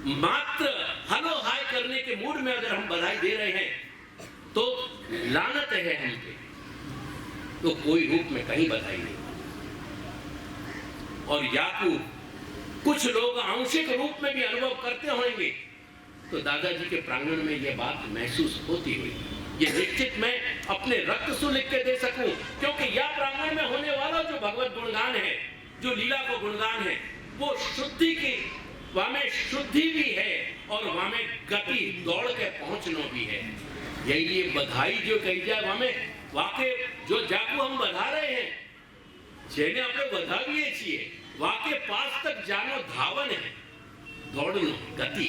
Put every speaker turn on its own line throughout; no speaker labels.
मात्र hello hi करने के मूड में अगर हम बधाई दे रहे हैं तो लानत है हम पे, तो कोई रूप में कहीं बधाई नहीं। और याकूब कुछ लोग आंशिक रूप में भी अनुभव करते होंगे, तो दादाजी के प्रांगण में यह बात महसूस होती हुई, ये निश्चित मैं अपने रक्त से लिख के दे सकूं, क्योंकि यह प्रांगण में होने वाला जो भगवत गुणगान है, जो लीला को गुणगान है, वो शुद्धि की, वहां में शुद्धि भी है और वहां में गति दौड़ के पहुंचना भी है। यही ये बधाई जो कही जाए, वहां में वाकई जो जाकू हम बधा रहे हैं, જેને આપણે વધાવીએ છીએ, વાકે પાસ तक जानो धावन है, दौड़ना, गति।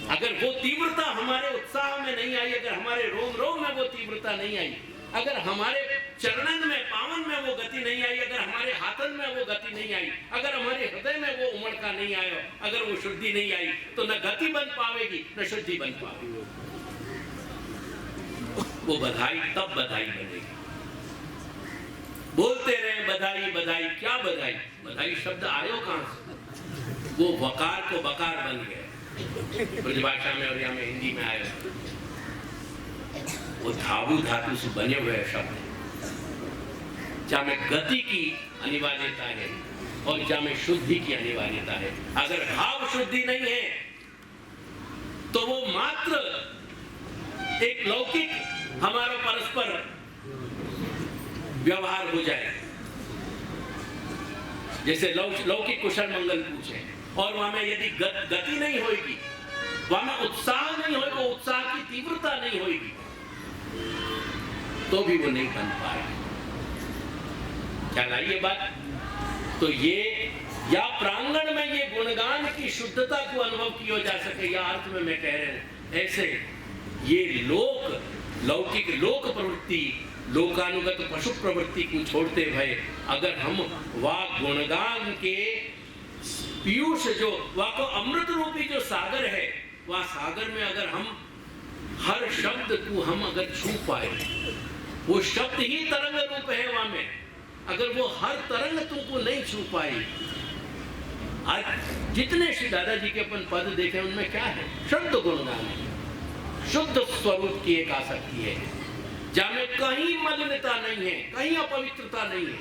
अगर वो तीव्रता हमारे उत्साह में नहीं आई, अगर हमारे रोम रोम में वो तीव्रता नहीं आई, अगर हमारे चरणन में पावन में वो गति नहीं आई, अगर हमारे हाथन में वो गति नहीं आई, अगर हमारे हृदय में वो उमड़का नहीं आया, अगर वो शुद्धि नहीं आई, तो न गति बन पाएगी न शुद्धि बन पाएगी। वो बधाई तब बधाई बनेगी। बोलते रहे बधाई बधाई, क्या बधाई? बधाई शब्द आयो कहां से? वो वकार को बकार बन गया ब्रजभाषा में और यहाँ में हिंदी में आया। वो धातु धातु से बने हुए शब्द, जहाँ में गति की अनिवार्यता है और जहाँ में शुद्धि की अनिवार्यता है। अगर भाव शुद्धि नहीं है तो वो मात्र एक लौकिक हमारा परस्पर व्यवहार हो जाए, जैसे लौकिक कुशल मंगल पूछे, और वहां में यदि गति नहीं होगी, वहां में उत्साह नहीं होगा, उत्साह की तीव्रता नहीं होगी, तो भी वो नहीं बन पाएगा। ख्याल आई ये बात? तो ये या प्रांगण में ये गुणगान की शुद्धता को अनुभव किया जा सके, या अर्थ में मैं कह रहा हूं, ऐसे ये लौकिक लोक प्रवृत्ति, लोकानुगत पशु प्रवृत्ति को छोड़ते हुए अगर हम वाक गुणगान के पीयूष, जो वाक अमृत रूपी जो सागर है, वह सागर में अगर हम हर शब्द को हम अगर छू पाए, वो शब्द ही तरंग रूप है वहां में, अगर वो हर तरंग तुमको नहीं छू पाई, आज जितने श्री दादाजी के अपन पद देखे उनमें क्या है? शुद्ध गुणगान है, शुद्ध स्वरूप की एक आसक्ति है, जहां में कहीं मलिनता नहीं है, कहीं अपवित्रता नहीं है।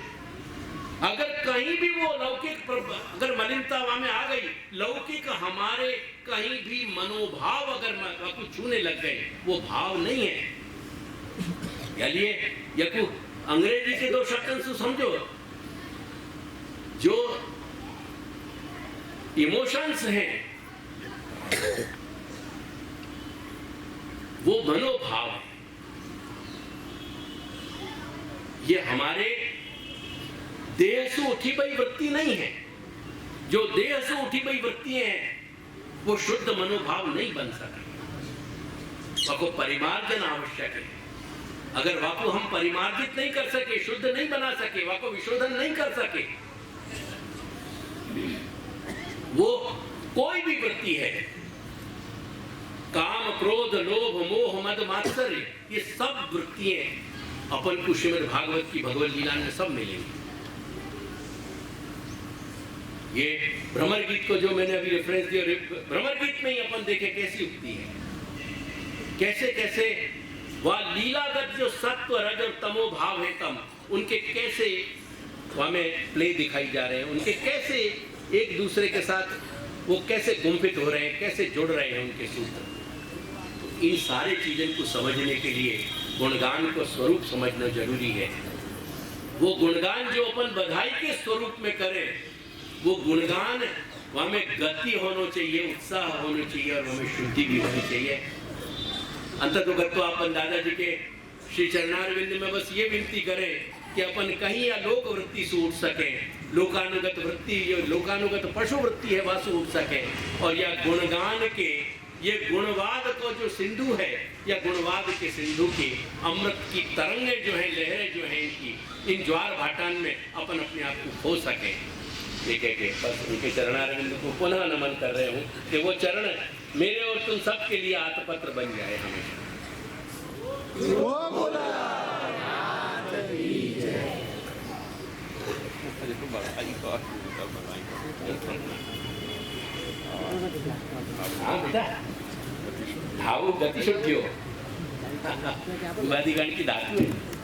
अगर कहीं भी वो लौकिक अगर मलिनता वहां में आ गई, लौकिक हमारे कहीं भी मनोभाव अगर कुछ छूने लग गए, वो भाव नहीं है। चलिए यकु अंग्रेजी के दो शब्द से समझो, जो इमोशंस हैं वो मनोभाव है, ये हमारे देह से उठी हुई वृत्ति नहीं है। जो देह से उठी हुई वृत्ति है वो शुद्ध मनोभाव नहीं बन सके, वाको परिमार्जन आवश्यक है। अगर वाको हम परिमार्जित नहीं कर सके, शुद्ध नहीं बना सके, वाको विशोधन नहीं कर सके, वो कोई भी वृत्ति है, काम क्रोध लोभ मोह मद मात्सर्य, ये सब वृत्तियां अपन को श्रीमद् भागवत की भगवत लीला में सब मिलेंगी। ये भ्रमर गीत को जो मैंने अभी रेफरेंस दिया, भ्रमर गीत में ही अपन देखे कैसी उक्ति है, कैसे कैसे वह लीलागत जो सत्व रज और तमो भाव है तम, उनके कैसे वहां में प्ले दिखाई जा रहे हैं, उनके कैसे एक दूसरे के साथ वो कैसे गुंफित हो रहे हैं, कैसे जुड़ रहे हैं उनके सूत्र। तो इन सारे चीजों को समझने के लिए गुणगान को स्वरूप समझना जरूरी है। वो गुणगान जो अपन बधाई के स्वरूप में करें, वो गुणगान वहां में गति होना चाहिए, उत्साह होना चाहिए और वहां में शुद्धि भी होनी चाहिए। अंततोगत तो अपन दादाजी के श्री चरणारविंद में बस ये विनती करें कि अपन कहीं या लोक वृत्ति से उठ सके, लोकानुगत वृत्ति, जो लोकानुगत पशु वृत्ति है वह से उठ सके, और यह गुणगान के ये गुणवाद को जो सिंधु है, या गुणवाद के सिंधु की अमृत की तरंगें जो है, लहरें जो है इनकी, इन ज्वार भाटान में अपन अपने आप को खो सके। देखे बस उनके चरणारविंद को पुनः नमन कर रहे हूँ कि वो चरण मेरे और तुम सब के लिए आत्मपत्र बन जाए हमेशा। हाँ बेटा, धावो गति शुद्धियो, उगादि गण की धातु है।